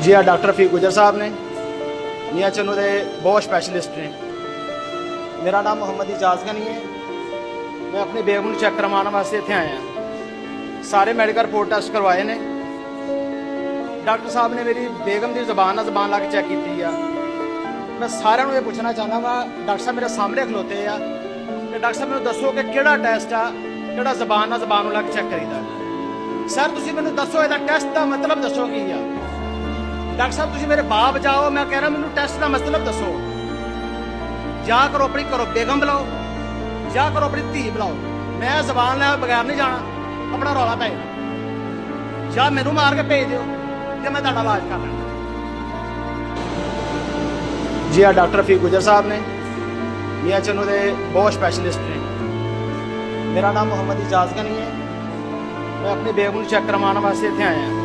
जी हाँ, डॉक्टर रफीक गुजर साहब ने मियाँ चन्नू के बहुत स्पैशलिस्ट ने। मेरा नाम मोहम्मद इजाज़ गनी है। मैं अपनी बेगम को चेक करवाने वास्ते इतने आया। सारे मेडिकल रिपोर्ट टेस्ट करवाए ने। डॉक्टर साहब ने मेरी बेगम की जबान ला के चेक की है। मैं साਰਿਆਂ ਨੂੰ ਇਹ ਪੁੱਛਣਾ ਚਾਹੁੰਦਾ ਵਾ, डॉक्टर साहब मेरे सामने खलोते आ कि डॉक्टर साहब ਮੈਨੂੰ दसो कि ਕਿਹੜਾ ਟੈਸਟ ਆ ਕਿਹੜਾ ਜ਼ਬਾਨ ਨੂੰ ਲਾ ਕੇ ਚੈੱਕ ਕਰੀਦਾ। ਸਰ ਤੁਸੀਂ ਮੈਨੂੰ ਦੱਸੋ ਇਹਦਾ ਟੈਸਟ ਦਾ ਮਤਲਬ ਦੱਸੋ ਕੀ ਆ। डॉक्टर साहब तुम मेरे बाप जाओ, मैं कह रहा मैंने टेस्ट का मतलब दसो। जा करो अपनी करो बेगम बुलाओ, जा करो अपनी धी बुलाओ। मैं जबान लै बगैर नहीं जाना, अपना रौला पै जा मैनू मार के भेज दो कि मैं तुहाडा इलाज कर लैना। जी हाँ, डॉक्टर रफीक गुजर साहब ने मियाँ चन्नू के बहुत स्पैशलिस्ट ने। मेरा नाम मोहम्मद इजाज़ गनी है। मैं अपनी बेगम को चेक करवाने वास्ते इतने आया।